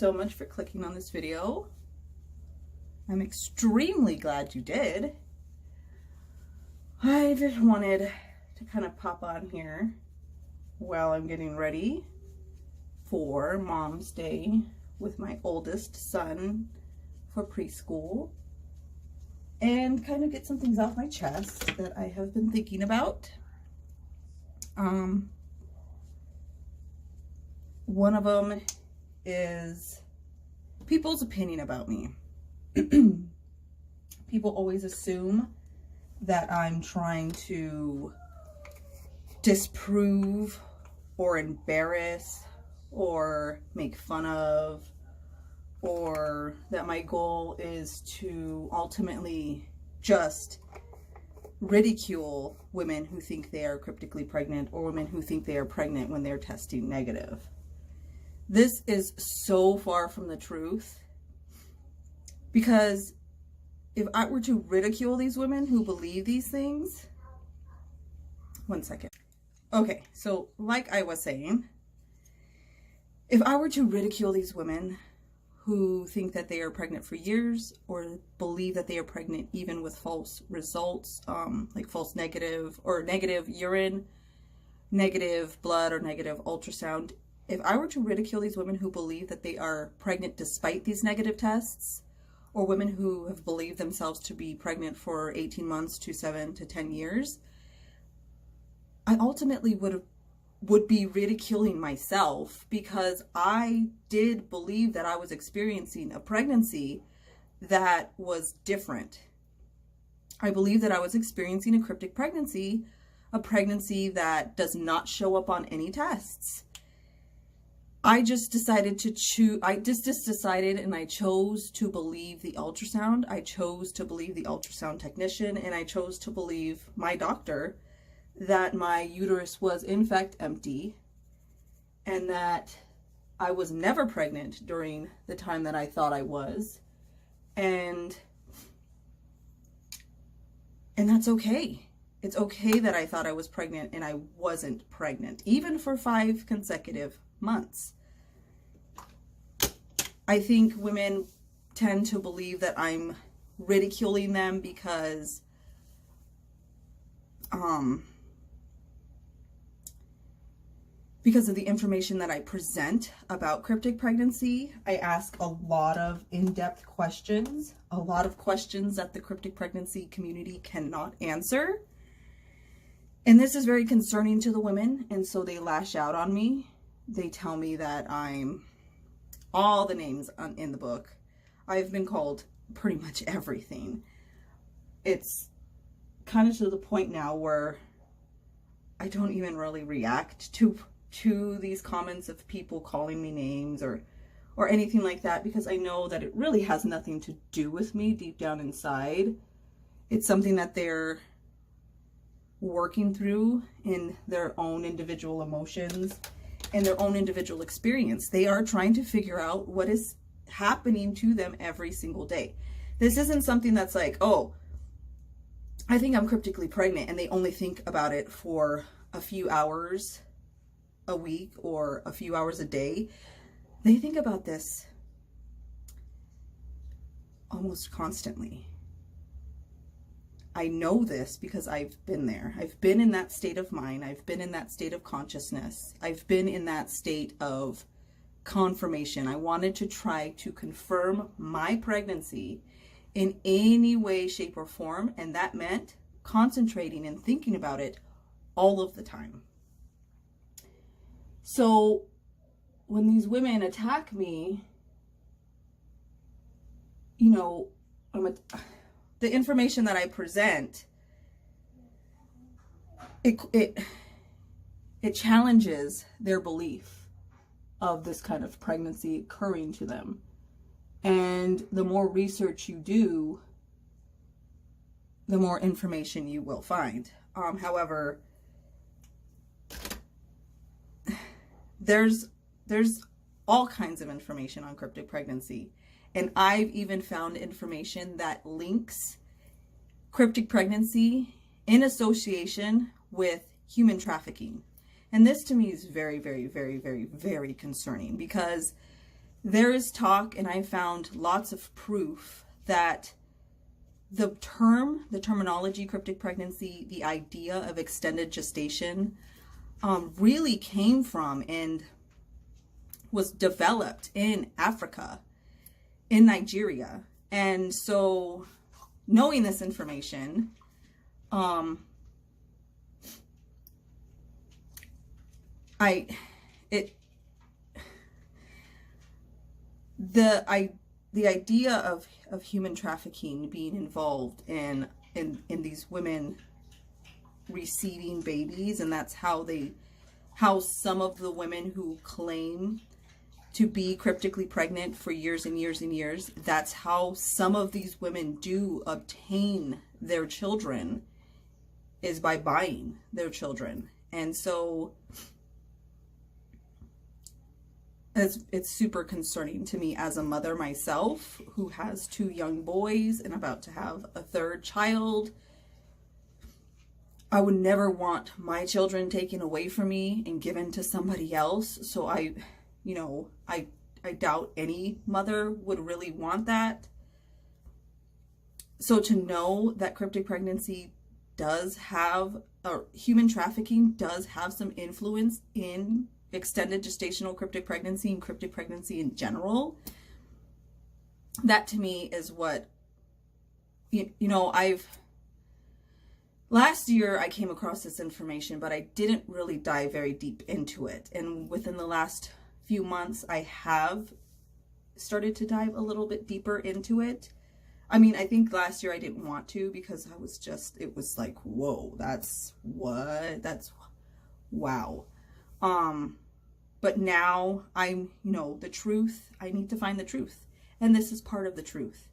so much for clicking on this video. I'm extremely glad you did. I just wanted to kind of pop on here while I'm getting ready for Mom's Day with my oldest son for preschool and kind of get some things off my chest that I have been thinking about. One of them is people's opinion about me. People always assume that I'm trying to disprove or embarrass or make fun of, or that my goal is to ultimately just ridicule women who think they are cryptically pregnant or women who think they are pregnant when they're testing negative. This is so far from the truth, because if I were to ridicule these women who believe these things, one second. Okay, so like I was saying, if I were to ridicule these women who think that they are pregnant for years or believe that they are pregnant even with false results, like false negative or negative urine, negative blood, or negative ultrasound, if I were to ridicule these women who believe that they are pregnant despite these negative tests, or women who have believed themselves to be pregnant for 18 months to 7 to 10 years, I ultimately would be ridiculing myself, because I did believe that I was experiencing a pregnancy that was different. I believe that I was experiencing a cryptic pregnancy, a pregnancy that does not show up on any tests. I just decided to choose, I just decided and I chose to believe the ultrasound. I chose to believe the ultrasound technician, and I chose to believe my doctor that my uterus was in fact empty and that I was never pregnant during the time that I thought I was. And that's okay. It's okay that I thought I was pregnant and I wasn't pregnant, even for 5 consecutive months. I think women tend to believe that I'm ridiculing them because of the information that I present about cryptic pregnancy. I ask a lot of in-depth questions, a lot of questions that the cryptic pregnancy community cannot answer. And this is very concerning to the women, and so they lash out on me. They tell me that I'm all the names in the book. I've been called pretty much everything. It's kind of to the point now where I don't even really react to these comments of people calling me names or anything like that, because I know that it really has nothing to do with me deep down inside. It's something that they're working through in their own individual emotions and their own individual experience. They are trying to figure out what is happening to them every single day. This isn't something that's like, oh, I think I'm cryptically pregnant, and they only think about it for a few hours a week or a few hours a day. They think about this almost constantly. I know this because I've been there. I've been in that state of mind. I've been in that state of consciousness. I've been in that state of confirmation. I wanted to try to confirm my pregnancy in any way, shape, or form, and that meant concentrating and thinking about it all of the time. So when these women attack me, you know, the information that I present, it challenges their belief of this kind of pregnancy occurring to them. And the more research you do, the more information you will find. However, there's all kinds of information on cryptic pregnancy. And I've even found information that links cryptic pregnancy in association with human trafficking. And this to me is very, very, very, very, very concerning, because there is talk, and I found lots of proof that the terminology cryptic pregnancy, the idea of extended gestation, really came from and was developed in Africa, in Nigeria. And so knowing this information, the idea of human trafficking being involved in these women receiving babies, and that's how some of the women who claim to be cryptically pregnant for years and years and years, that's how some of these women do obtain their children, is by buying their children. And so it's super concerning to me as a mother myself, who has 2 young boys and about to have a 3rd child. I would never want my children taken away from me and given to somebody else. So I doubt any mother would really want that. So to know that cryptic pregnancy does have, or human trafficking does have some influence in extended gestational cryptic pregnancy and cryptic pregnancy in general, that to me is what, last year I came across this information, but I didn't really dive very deep into it. And within the last few months, I have started to dive a little bit deeper into it. I mean, I think last year I didn't want to, because it was like, whoa, that's wow. But now I'm, the truth, I need to find the truth. And this is part of the truth.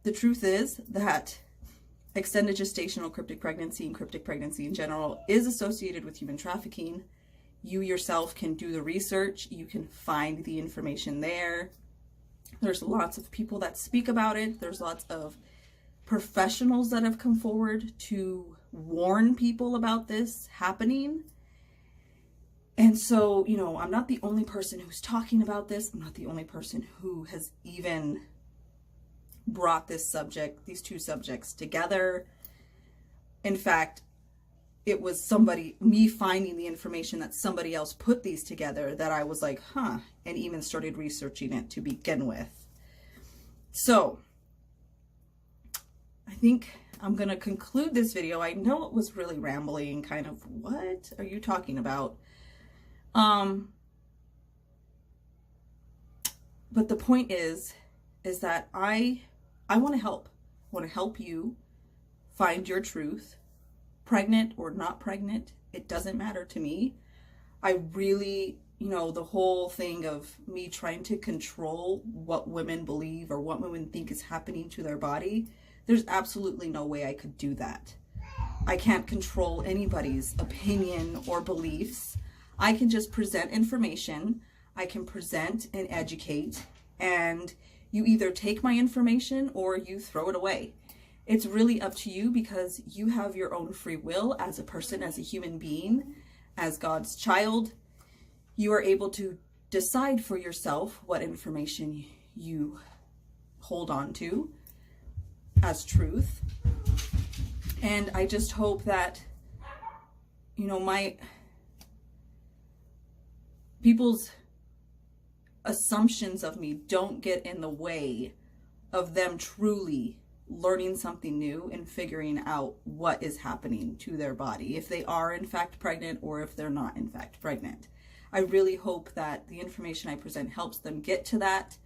The truth is that extended gestational cryptic pregnancy and cryptic pregnancy in general is associated with human trafficking. You yourself can do the research. You can find the information there. There's lots of people that speak about it. There's lots of professionals that have come forward to warn people about this happening. And so, I'm not the only person who's talking about this. I'm not the only person who has even brought these 2 subjects together. In fact, it was me finding the information that somebody else put these together that I was like, and even started researching it to begin with. So I think I'm going to conclude this video. I know it was really rambling, kind of, what are you talking about? But the point is that I want to help. I want to help you find your truth, pregnant or not pregnant. It doesn't matter to me. I really, the whole thing of me trying to control what women believe or what women think is happening to their body, there's absolutely no way I could do that. I can't control anybody's opinion or beliefs. I can just present information. I can present and educate, and you either take my information or you throw it away. It's really up to you, because you have your own free will as a person, as a human being, as God's child. You are able to decide for yourself what information you hold on to as truth. And I just hope that, people's assumptions of me don't get in the way of them truly learning something new and figuring out what is happening to their body, if they are in fact pregnant or if they're not in fact pregnant. I really hope that the information I present helps them get to that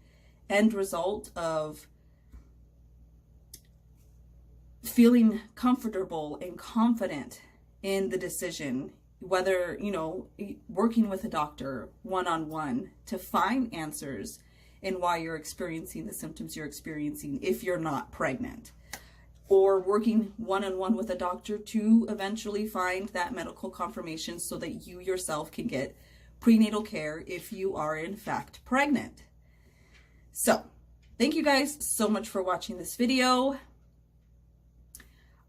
end result of feeling comfortable and confident in the decision, whether, working with a doctor one-on-one to find answers in why you're experiencing the symptoms you're experiencing if you're not pregnant, or working one-on-one with a doctor to eventually find that medical confirmation so that you yourself can get prenatal care if you are in fact pregnant. So thank you guys so much for watching this video.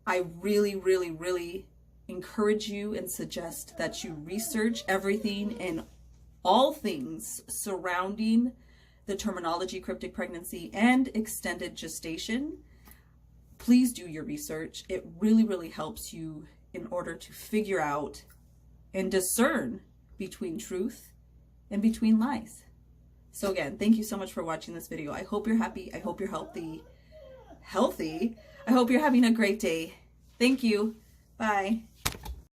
I really, really, really encourage you and suggest that you research everything and all things surrounding the terminology cryptic pregnancy and extended gestation, please do your research. It really, really helps you in order to figure out and discern between truth and between lies. So again, thank you so much for watching this video. I hope you're happy. I hope you're healthy. I hope you're having a great day. Thank you. Bye.